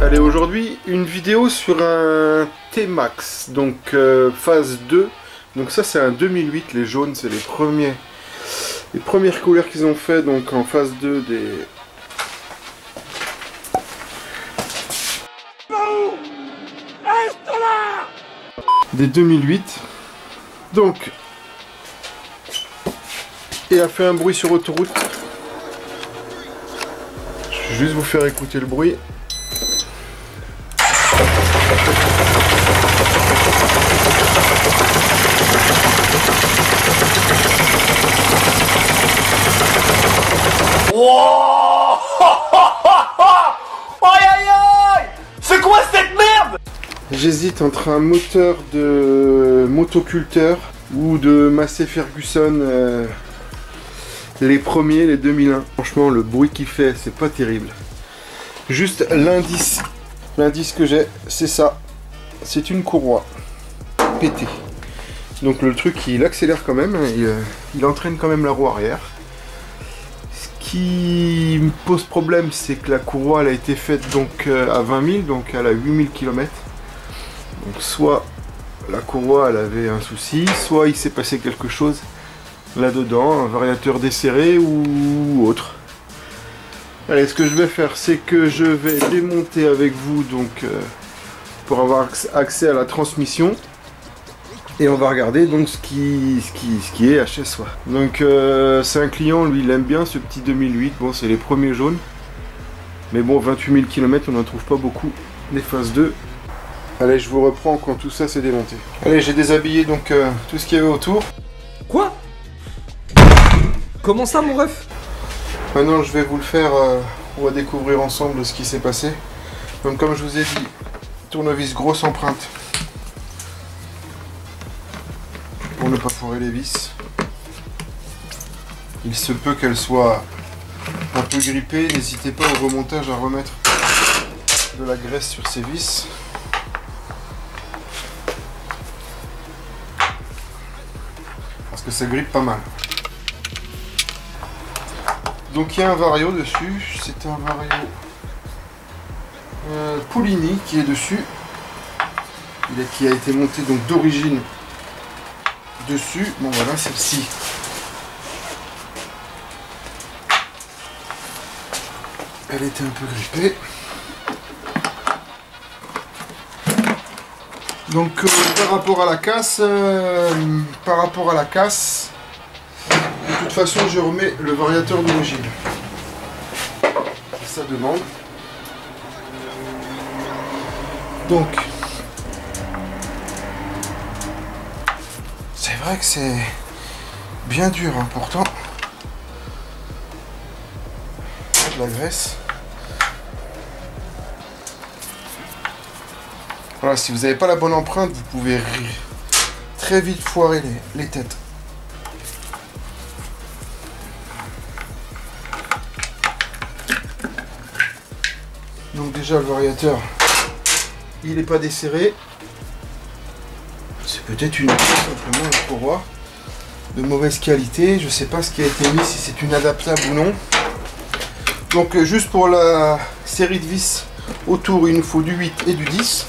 Allez, aujourd'hui une vidéo sur un T-Max, donc phase 2. Donc ça c'est un 2008, les jaunes c'est les premières couleurs qu'ils ont fait, donc en phase 2 des 2008. Donc il a fait un bruit sur autoroute. Je vais juste vous faire écouter le bruit. Wow. Aïe aïe aïe! C'est quoi cette merde? J'hésite entre un moteur de motoculteur ou de Massey Ferguson, les premiers, les 2001. Franchement, le bruit qu'il fait, c'est pas terrible. Juste l'indice que j'ai, c'est ça. C'est une courroie pétée. Donc le truc, il accélère quand même, il entraîne quand même la roue arrière. Ce qui me pose problème, c'est que la courroie elle a été faite donc à 20 000, donc elle a 8000 km. Donc soit la courroie elle avait un souci, soit il s'est passé quelque chose là-dedans, un variateur desserré ou autre. Allez, ce que je vais faire, c'est que je vais démonter avec vous donc pour avoir accès à la transmission. Et on va regarder donc ce qui est HS. Donc c'est un client, lui il aime bien ce petit 2008. Bon, c'est les premiers jaunes. Mais bon, 28 000 km, on n'en trouve pas beaucoup. Les phases 2. Allez, je vous reprends quand tout ça s'est démonté. Allez, j'ai déshabillé donc tout ce qu'il y avait autour. Quoi? Comment ça, mon ref? Maintenant, je vais vous le faire. On va découvrir ensemble ce qui s'est passé. Donc comme je vous ai dit, tournevis grosse empreinte. Pour ne pas foirer les vis. Il se peut qu'elle soit un peu grippée. N'hésitez pas au remontage à remettre de la graisse sur ces vis. Parce que ça grippe pas mal. Donc il y a un vario dessus. C'est un vario Poulini qui est dessus. Qui a été monté donc d'origine dessus. Bon voilà, celle-ci. Elle était un peu grippée. Donc par rapport à la casse, de toute façon je remets le variateur d'origine. Ça demande. Donc c'est vrai que c'est bien dur, hein, pourtant. De la graisse. Voilà, si vous n'avez pas la bonne empreinte, vous pouvez très vite foirer les têtes. Donc déjà le variateur, il n'est pas desserré. C'est peut-être simplement une courroie de mauvaise qualité. Je ne sais pas ce qui a été mis, si c'est une adaptable ou non. Donc juste pour la série de vis autour, il nous faut du 8 et du 10.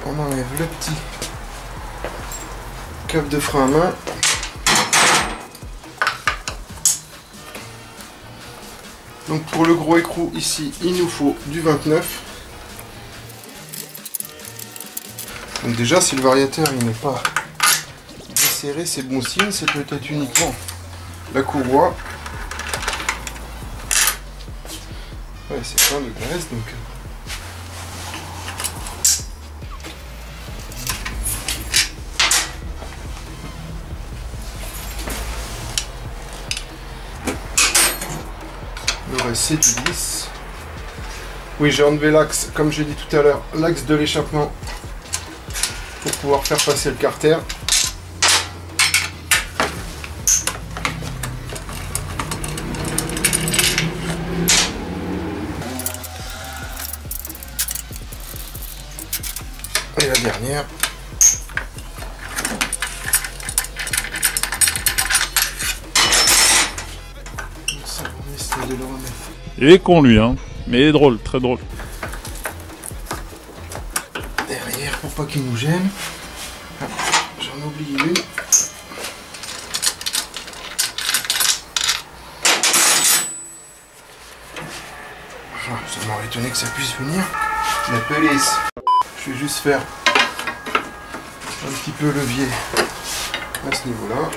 On enlève le petit câble de frein à main. Donc pour le gros écrou ici, il nous faut du 29. Donc déjà, si le variateur il n'est pas desserré, c'est bon signe. C'est peut-être uniquement la courroie. Ouais, c'est plein de graisse donc. Le reste c'est du 10. Oui, j'ai enlevé l'axe, comme j'ai dit tout à l'heure, l'axe de l'échappement pour pouvoir faire passer le carter. Et la dernière. de le remettre. Il est con lui, hein. Mais il est drôle, très drôle. Derrière pour pas qu'il nous gêne. Ah, j'en oublie une. Ah, ça m'aurait étonné que ça puisse venir. La police. Je vais juste faire un petit peu levier à ce niveau-là.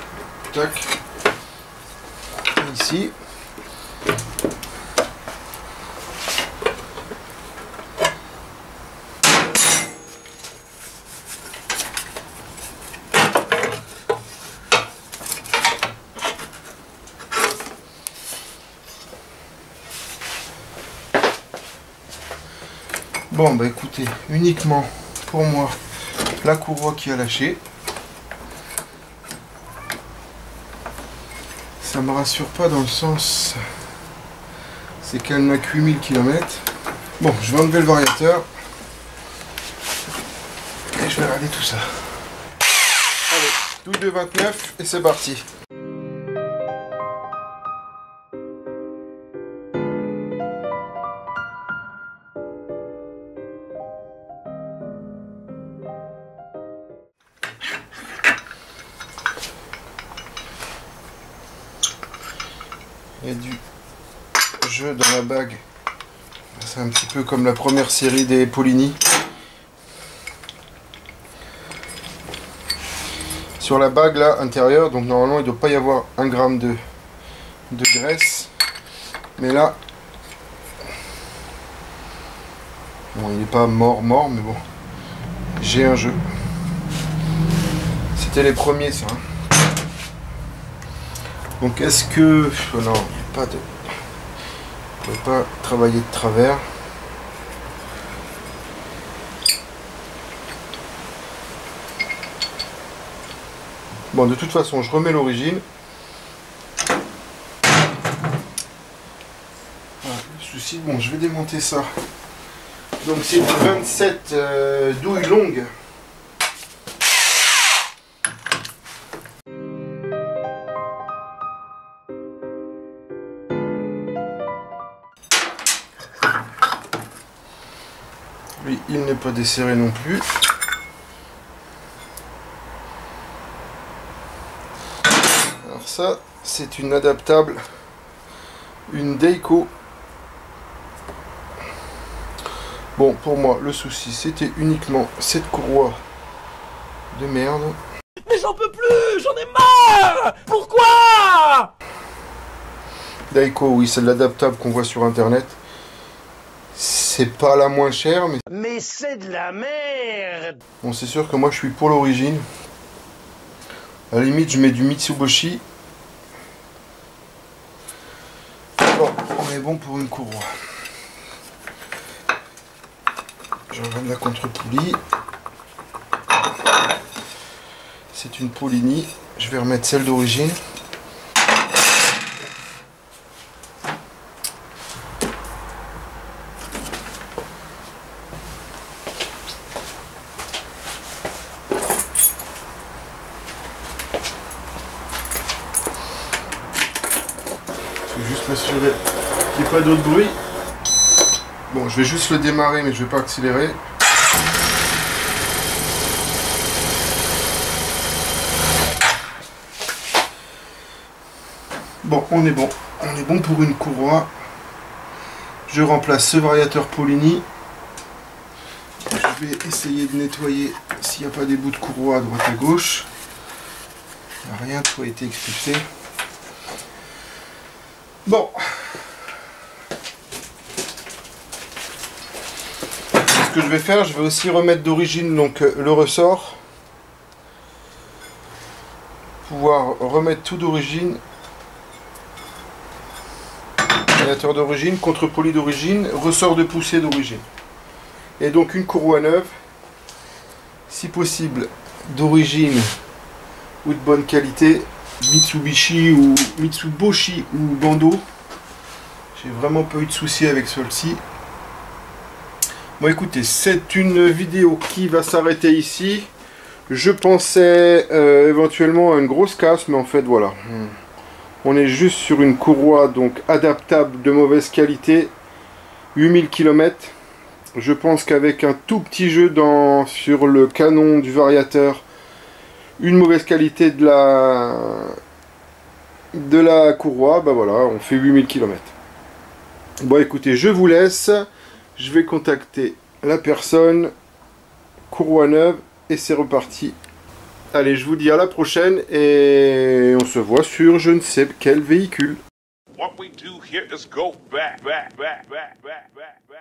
Tac. Ici. Bon bah écoutez, uniquement pour moi la courroie qui a lâché. Ça me rassure pas dans le sens, c'est qu'elle n'a que 8000 km. Bon, je vais enlever le variateur et je vais regarder tout ça. Allez, douille de 29 et c'est parti. Il y a du jeu dans la bague. C'est un petit peu comme la première série des Polini. Sur la bague là, intérieure, donc normalement il ne doit pas y avoir 1 gramme de graisse. Mais là, bon, il n'est pas mort, mais bon, j'ai un jeu. C'était les premiers ça. Hein. Donc est-ce que... Oh non, il n'y a pas de... On ne peut pas travailler de travers. Bon, de toute façon, je remets l'origine. Voilà, le souci, bon, je vais démonter ça. Donc c'est une 27 douilles longues. Lui, il n'est pas desserré non plus. Alors ça, c'est une adaptable, une Dayco. Bon, pour moi, le souci, c'était uniquement cette courroie de merde. Mais j'en peux plus, j'en ai marre. Pourquoi? Dayco, oui, c'est l'adaptable qu'on voit sur internet. C'est pas la moins chère, Mais c'est de la merde. bon, c'est sûr que moi je suis pour l'origine. À la limite, je mets du Mitsubishi. Bon, on est bon pour une courroie. J'enlève la contre-poulie. C'est une Polini. Je vais remettre celle d'origine. Juste m'assurer qu'il n'y ait pas d'autre bruit. Bon, je vais juste le démarrer, mais je vais pas accélérer. Bon, on est bon. On est bon pour une courroie. Je remplace ce variateur Polini. Je vais essayer de nettoyer s'il n'y a pas des bouts de courroie à droite à gauche. Il n'y a rien, tout a été expulsé. Bon. Ce que je vais faire, je vais aussi remettre d'origine donc le ressort. Pouvoir remettre tout d'origine. Radiateur d'origine, contre-poli d'origine, ressort de poussée d'origine. Et donc une courroie neuve, si possible d'origine ou de bonne qualité, Mitsubishi ou Mitsuboshi ou Bando. J'ai vraiment pas eu de soucis avec celle-ci. Bon écoutez, c'est une vidéo qui va s'arrêter ici. Je pensais éventuellement à une grosse casse, mais en fait voilà. On est juste sur une courroie donc adaptable de mauvaise qualité, 8000 km. Je pense qu'avec un tout petit jeu sur le canon du variateur, une mauvaise qualité de la courroie, bah voilà, on fait 8000 km. Bon écoutez, je vous laisse, je vais contacter la personne, courroie neuve, et c'est reparti. Allez, je vous dis à la prochaine et on se voit sur je ne sais quel véhicule. What we do here is go back, back, back, back, back, back, back.